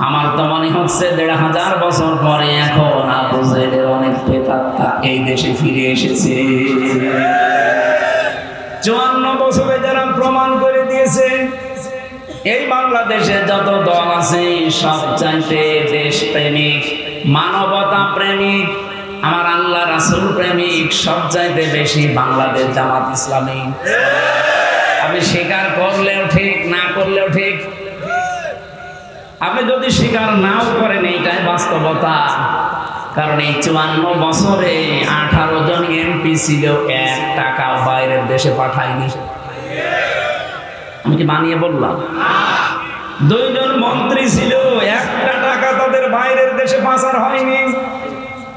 আমার তো মনে হচ্ছে ১৫০০ বছর পরে এখন আবু জেহেলের অনেক প্রেতাত্মা এই দেশে ফিরে এসেছে। ৫৪ বছরে যারা প্রমাণ করে দিয়েছে এই বাংলাদেশে যত দল আছে সবচাইতে দেশ প্রেমিক, মানবতা প্রেমিক, আমার আল্লাহ রাসূল প্রেমিক সবচাইতে বেশি বাংলাদেশ জামাত ইসলামী। আপনি স্বীকার করলেও ঠিক, না করলেও ঠিক। আপনি যদি স্বীকার নাও করেন এইটাই বাস্তবতা, কারণ এই ৫৪ বছরে ১৮ জন এমপি ছিল, ১ টাকা বাইরের দেশে পাঠায়নি। আমি কি বানিয়ে বললাম? ২ জন মন্ত্রী ছিল, ১টা টাকা তাদের বাইরের দেশে পাচার হয়নি,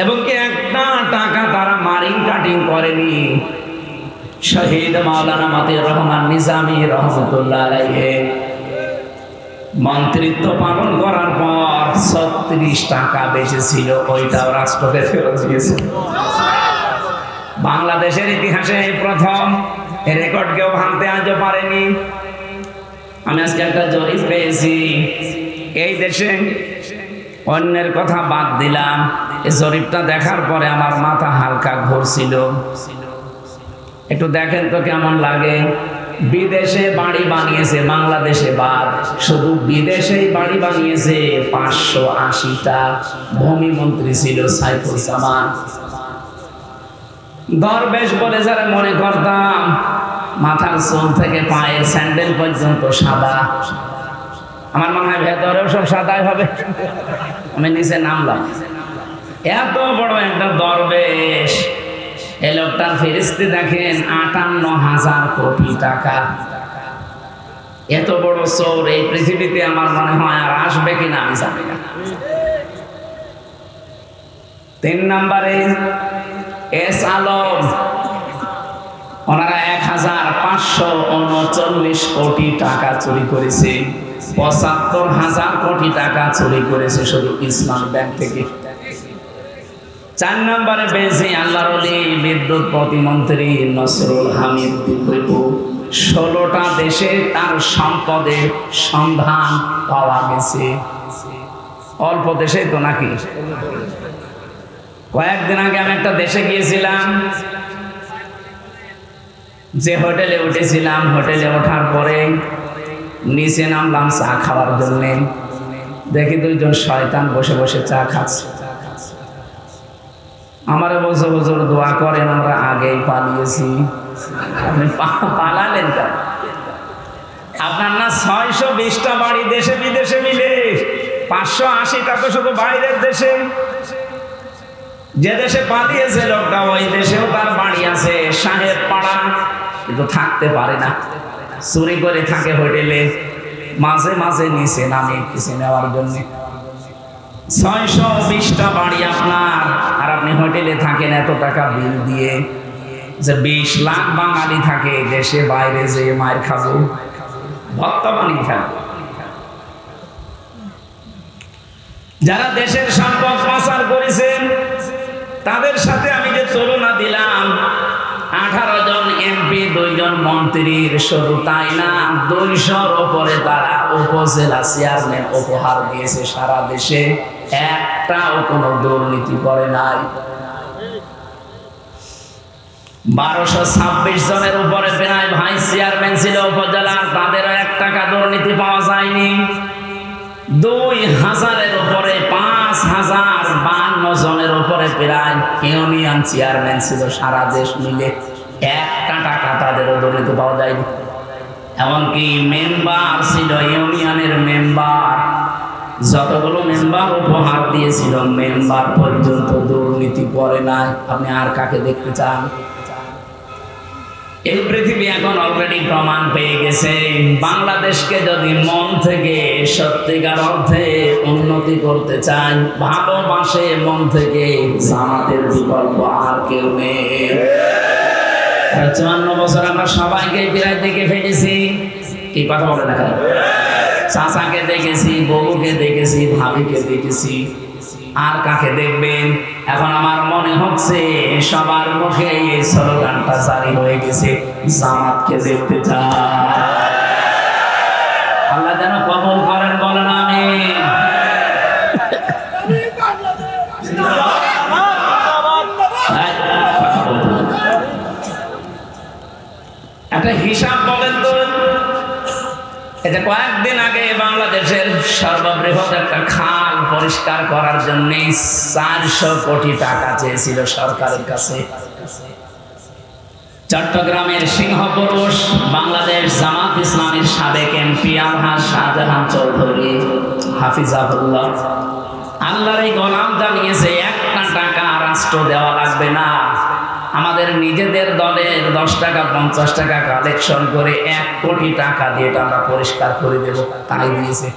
এবং কি ১টা টাকা তারা মারিং কাটিং করেনি। শহীদ মাওলানা মতিউর রহমান নিজামী রহমতুল্লাহ আলাইহি মন্ত্রিত্ব পালন করার পর ৩৬ টাকা বেশি ছিল, ওইটাও রাষ্ট্রকে ফেরত দিয়েছে। বাংলাদেশের ইতিহাসে এই প্রথম, এই রেকর্ড কেউ ভাঙতে আজও পারেনি। আমি আজকে একটা জরিপ পেয়েছি, এই দেশে অন্যের কথা বাদ দিলাম, এই জরিপটা দেখার পরে আমার মাথা হালকা ঘুরছিল। একটু দেখেন তো কেমন লাগে। বিদেশে বাড়ি বানিয়েছে, বাংলাদেশে বাদ, শুধু বিদেশেই বাড়ি বানিয়েছে ৫৮০টা। ভূমি মন্ত্রী ছিল সাইফুজ্জামান। দরবেশ বলে যারা মনে করতাম, মাথার চুল থেকে পায়ের স্যান্ডেল পর্যন্ত সাদা। আমার মনে হয় ভেতরেও সব সাদাই হবে। আমি নিচে নামলাম, এত বড় একটা দরবেশ, এই লোকটার ফেরেশতা দেখেন ৫৮,০০০ কোটি টাকা। এত বড় চোর এই পৃথিবীতে আমার মনে হয় আর আসবে কিনা আমি জানি না। ৩ নম্বরে এস আলম, ওনারা ১৫৩৯ কোটি টাকা চুরি করেছে, ৭৫,০০০ কোটি টাকা চুরি করেছে শুধু ইসলাম ব্যাংক থেকে। ৪ নম্বরে পেয়েছে আল্লাহর ওলি বিদ্যুৎ প্রতিমন্ত্রী নসরুল হামিদ বিপ্লবী। ১৬টা দেশে তার সম্পদের সন্ধান পাওয়া গেছে। অল্প দেশে তো নাকি। কয়েকদিন আগে আমি একটা দেশে গিয়েছিলাম, যে হোটেলে উঠেছিলাম, হোটেলে ওঠার পরে নিচে নামলাম চা খাওয়ার জন্য। দেখি ২ জন শয়তান বসে বসে চা খাচ্ছে। আমারে বলছে, হুজুর দোয়া করেন, আমরা আগেই পালিয়েছি। আপনি পালালেন কেন? আপনার না ৬২০টা বাড়ি দেশে বিদেশে মিলে, ৫৮০টা তো শুধু বাইরের দেশে। যে দেশে পালিয়েছে লোকটা, ওই দেশেও তার বাড়ি আছে সাহেব পাড়া, কিন্তু থাকতে পারে না, চুরি করে থাকে হোটেলে, মাঝে মাঝে নিচে নামে কিছু নেওয়ার জন্য। ৬২০টা বাড়ি আপনার, আর আপনি হোটেলে থাকেন এত টাকা বিল দিয়ে। যে ২০ লাখ বাঙালি থাকে দেশে, বাইরে যে মায়ের খাবো, ভত্তা বানিয়ে খাবো। যারা দেশের সম্পদ পাচার করেছেন তাদের সাথে আমি যে তুলনা দিলাম, ১৮ জন এমপি, ২ জন মন্ত্রীর, শুধু তাই না ২০০-র উপরে তারা উপজেলা চেয়ারম্যান উপহার দিয়েছে সারা দেশে, একটাও কোনো দুর্নীতি করে নাই। ১২২৬ জনের উপরে প্রায় ভাইস চেয়ারম্যান ছিল উপজেলার, তাদেরও ১ টাকা দুর্নীতি পাওয়া যায়নি। ২০০০-এর উপরে ৫,০৫২ জনের উপরে প্রায় ইউনিয়ন চেয়ারম্যান ছিল সারা দেশ মিলে, ১টা টাকা তাদেরও দুর্নীতি পাওয়া যায়নি। এমনকি মেম্বার ছিল, ইউনিয়নের মেম্বার, যতগুলো মেম্বার উপহার দিয়েছিল মেম্বার পর্যন্ত দুর্নীতি করে নাই। আপনি আর কাকে দেখতে চান? এই পৃথিবী এখন অলরেডি প্রমাণ পেয়ে গেছে, বাংলাদেশকে যদি মন থেকে সত্যিকার অর্থে উন্নতি করতে চান, ভালোবাসে মন থেকে, জামাতের বিকল্প আর কেউ নেই। ৫৪ বছর আমরা সবাইকে প্রায় দেখে ফেলেছি। কি কথা বলে না? চাচাকে দেখেছি, বউকে দেখেছি, ভাবিকে দেখেছি, আর কাকে দেখবেন? এখন আমার মনে হচ্ছে সবার মুখে এই স্লোগানটা জারি হয়ে গেছে, জামাতকে দেখতে চাই। আল্লাহ যেন কবুল করেন, বলেন আমিন। সর্ববৃহৎ একটা খাল পরিষ্কার করার জন্য 400 কোটি টাকা চেয়েছিল সরকারের কাছে। চট্টগ্রামের সিংহপুরুষ বাংলাদেশ জামাত ইসলামীর সাবেক এমপি আলহাজ শাহজাহান চৌধুরী হাফিজাহুল্লাহ, আল্লাহর এই গোলাম জানিয়েছে 1 টাকা রাষ্ট্র দেওয়া লাগবে না, আমাদের নিজেদের দলের 10 টাকা 50 টাকা কালেকশন করে 1 কোটি টাকা দিয়ে এটা আমরা পরিষ্কার করে দেব, তাই দিয়েছে।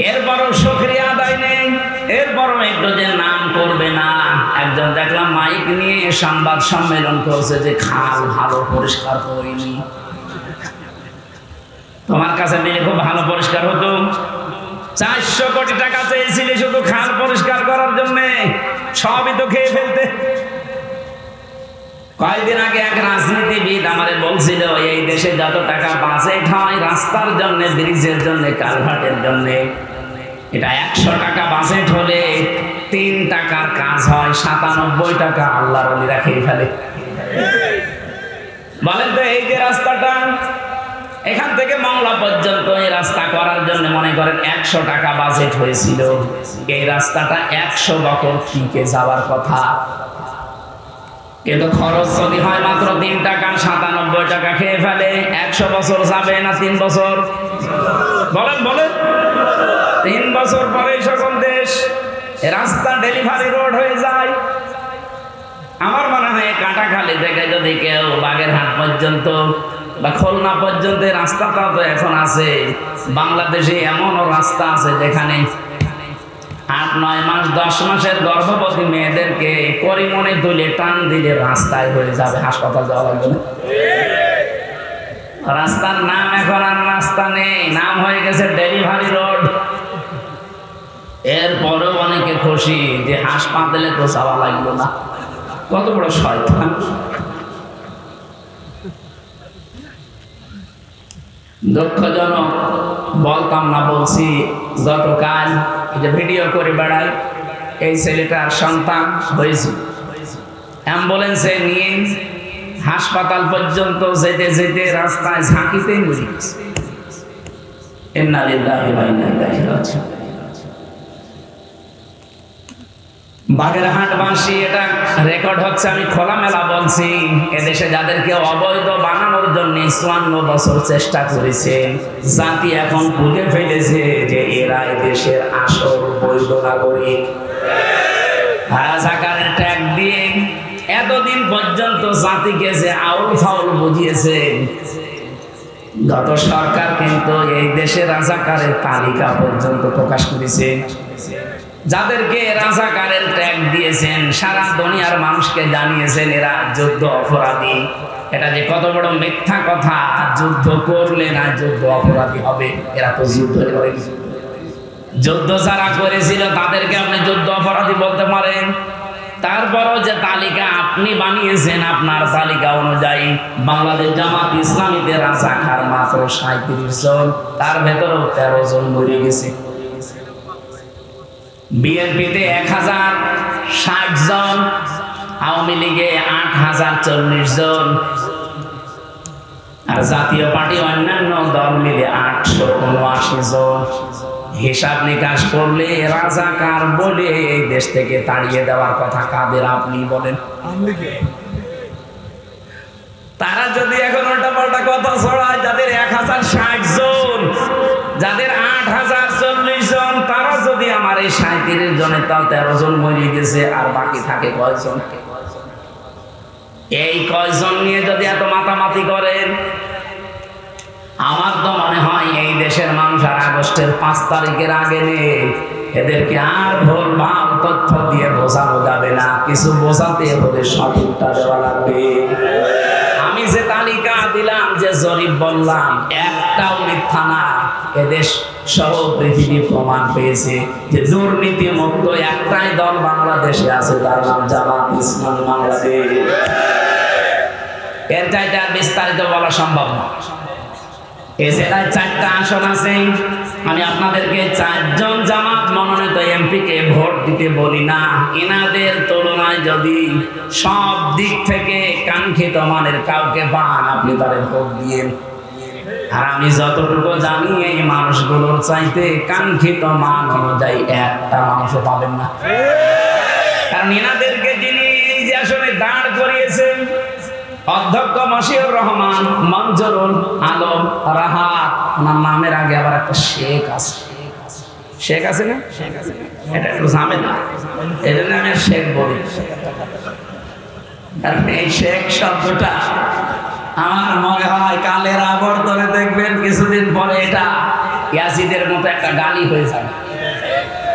এরপরও শুকরিয়া আদায় নেই, এরপরও একটু যে নাম করবে না। একজন দেখলাম মাইক নিয়ে সংবাদ সম্মেলন করছে যে খাল ভালো পরিষ্কার করিনি। তোমার কাছে দিলে খুব ভালো পরিষ্কার হতো। 400 কোটি টাকা চেয়েছিলে শুধু খাল পরিষ্কার করার জন্য, সবই তো খেয়ে ফেলতে। কয়েকদিন আগে এক রাজনীতিবিদ আমারে বলছিল এই দেশে যত টাকা বাজেট হয় রাস্তার জন্য, ব্রিজের জন্য, কালভার্টের জন্য, এটা 100 টাকা বাজেট হলে 3 টাকার কাজ হয়, 97 টাকা আল্লাহর ওলিরা খেয়ে ফেলে। বলেন তো এই যে রাস্তাটা এখান থেকে মংলা পর্যন্ত এই রাস্তা করার জন্য মনে করেন 100 টাকা বাজেট হয়েছিল, এই রাস্তাটা 100 বছর টিকে যাওয়ার কথা, কিন্তু খরচ যদি হয় মাত্র 3 টাকা, 97 টাকা খেয়ে ফেলে। 100 বছর যাবে না 3 বছর? বলেন বলেন। 3 বছর পরে সকল দেশ রাস্তা ডেলিভারি রোড হয়ে যায়। আমার মনে হয় কাটাখালী থেকে যদি কেউ বাগেরহাট পর্যন্ত বা খুলনা পর্যন্ত রাস্তাটা তো এখন আছে, বাংলাদেশে এমনও রাস্তা আছে যেখানে 8, 9 মাস 10 মাসের গর্ভবতী মেয়েদেরকে করিমনে তুলে টান দিলে রাস্তায় হয়ে যাবে, হাসপাতাল যাওয়া লাগবে না। রাস্তার নাম এখন আর রাস্তা নেই, নাম হয়ে গেছে ডেলিভারি রোড। এরপরেও অনেকে খুশি যে হাসপাতালে তো যাওয়া লাগলো না। কত বড় শয়তান! দুঃখজনক, বলতাম না বলছি, গতকাল যে ভিডিও করে বেড়াই এই ছেলেটার সন্তান হয়েছে, অ্যাম্বুলেন্সে নিয়ে হাসপাতাল পর্যন্ত যেতে যেতে রাস্তায় ঝাঁকিতেই মরে গেছে। ইন্না লিল্লাহি ওয়া ইন্না ইলাইহি রাজিউন। বাগেরহাটবাসী, এটা রেকর্ড হচ্ছে, আমি খোলামেলা বলছি, এদেশে যাদেরকে অবৈধ বানানোর জন্য 54 বছর চেষ্টা করেছে, জাতি এখন বুঝে ফেলেছে যে এরা দেশের আসল বৈধ নাগরিক। রাজাকারের ট্যাগ দিয়ে এতদিন পর্যন্ত জাতিকে যে আউল ফাউল বুঝিয়েছে, গত সরকার কিন্তু এই দেশে রাজাকারের তালিকা পর্যন্ত প্রকাশ করেছে। যাদেরকে রাজাকারের ট্যাগ দিয়েছেন সারা দুনিয়ার মানুষকে জানিয়েছেন এরা যুদ্ধ অপরাধী। এটা যে কত বড় মিথ্যা কথা, যুদ্ধ করলে না যুদ্ধ অপরাধী হবে, এরা তো যুদ্ধ করেনি। যুদ্ধ যারা করেছিল তাদেরকে আপনি যুদ্ধ অপরাধী বলতে পারেন। তারপরও যে তালিকা আপনি বানিয়েছেন, আপনার তালিকা অনুযায়ী বাংলাদেশ জামাত ইসলামীতে রাজাকার মাত্র 37 জন, তার ভেতরেও 13 জন মরে গেছে। বিএনপিতে 1060 জন, আওয়ামী লীগে 8040 জন, আর জাতীয় পার্টি অন্যান্য দল মিলে 879 জন। হিসাব নিকাশ করলে রাজাকার বলে এই দেশ থেকে তাড়িয়ে দেওয়ার কথা কাদের? আপনি বলেন। তারা যদি এখন উল্টাপাল্টা কথা ছড়ায়, যাদের 1060 জন, যাদের 8040 জন, তারা যদি আমার এই 37 জনের তাও 13 জন মরে গেছে, আর বাকি থাকে কয়জন? এই কয়জন নিয়ে যদি এত মাতামাতি করেন, আমার তো মনে হয় এই দেশের মানুষ আর আগস্টের 5 তারিখের আগে নেই, এদেরকে আর ভুলভাল তথ্য দিয়ে বোঝানো যাবে না, কিছু বোঝাতে হলে সঠিকটা দেওয়া লাগবে। আমি যে তালিকা দিলাম, যে জরিপ বললাম, একটাও মিথ্যা না। এদেশ সহ পৃথিবী প্রমাণ পেয়েছে যে দুর্নীতি মুক্ত একটাই দল বাংলাদেশে আছে, তার নাম জামাত ইসলামী বাংলাদেশ। এর চাইতে আর বিস্তারিত বলা সম্ভব না। এ জেলায় 4টা আসন আছে। আমি আপনাদেরকে 4 জন জামাত মনোনীত এমপিকে ভোট দিতে বলি না। এনাদের তুলনায় যদি সব দিক থেকে কাঙ্ক্ষিত মানের কাউকে পান, আপনি তাদের ভোট দিয়েন। আর আমি যতটুকু জানি এই মানুষগুলোর চাইতে কাঙ্ক্ষিত মান অনুযায়ী একটা মানুষও পাবেন না। কারণ এনাদেরকে যিনি যে আসলে দাঁড় করিয়েছেন অধ্যক্ষ মশিউর রহমান মঞ্জুরুল আলম রাহাত, ওনার নামের আগে আবার একটা শেখ আছে। শেখ আছে না? এটা একটু ঝামেলা, এই জন্য আমি শেখ বলি। কারণ এই শেখ শব্দটা আমার মনে হয় কালের আবর্তনে দেখবেন কিছুদিন পরে এটা ইয়াজিদের মতো একটা গালি হয়ে যাবে।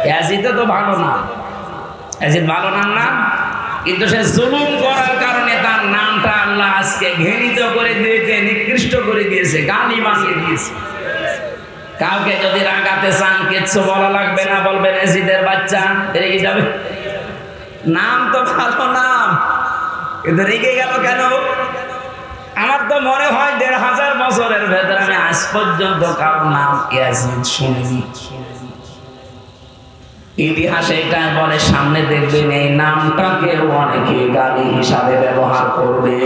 ইয়াজিদে তো ভালো না, ইয়াজিদ ভালো না, কিন্তু সে জুলুম করার কারণে তার নামটা আল্লাহ আজকে ঘৃণিত করে দিয়েছে, নিকৃষ্ট করে দিয়েছে, গালি বানিয়ে দিয়েছে। কাউকে যদি রাগাতে চান কিচ্ছু বলা লাগবে না, বলবেন ইয়াজিদের বাচ্চা, রেগে যাবে। নাম তো ভালো নাম, কিন্তু রেগে গেল কেন? আমার তো মনে হয় ১৫০০ বছরের ভেতরে আমি আজ পর্যন্ত কারো নাম ইয়াজিদ শুনিনি। ইতিহাসে এটা বলে, সামনে দেখবেন এই নামটাকে অনেকে গালি হিসাবে ব্যবহার করবে।